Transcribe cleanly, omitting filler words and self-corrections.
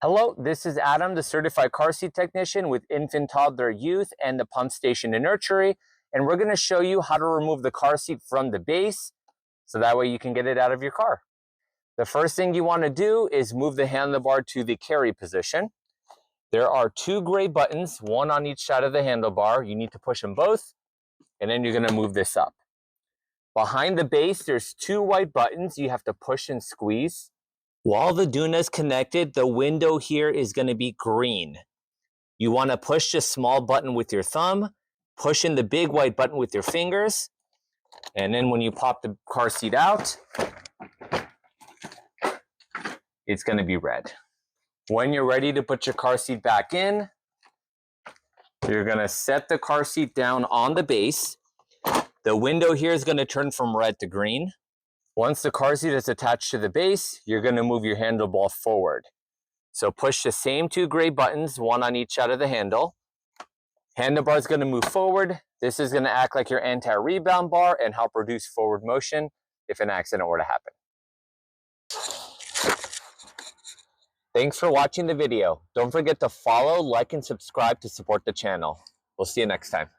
Hello, this is Adam, the certified car seat technician with infant, toddler, youth, and the pump station and nursery. And we're going to show you how to remove the car seat from the base so that way you can get it out of your car. The first thing you want to do is move the handlebar to the carry position. There are two gray buttons, one on each side of the handlebar. You need to push them both, and then you're going to move this up. Behind the base, there's two white buttons you have to push and squeeze. While the Doona is connected, the window here is going to be green. You want to push the small button with your thumb, push in the big white button with your fingers, and then when you pop the car seat out, it's going to be red. When you're ready to put your car seat back in, you're going to set the car seat down on the base. The window here is going to turn from red to green. Once the car seat is attached to the base, you're going to move your handlebar forward. So push the same two gray buttons, one on each side of the handle. Handlebar is going to move forward. This is going to act like your anti-rebound bar and help reduce forward motion if an accident were to happen. Thanks for watching the video. Don't forget to follow, like, and subscribe to support the channel. We'll see you next time.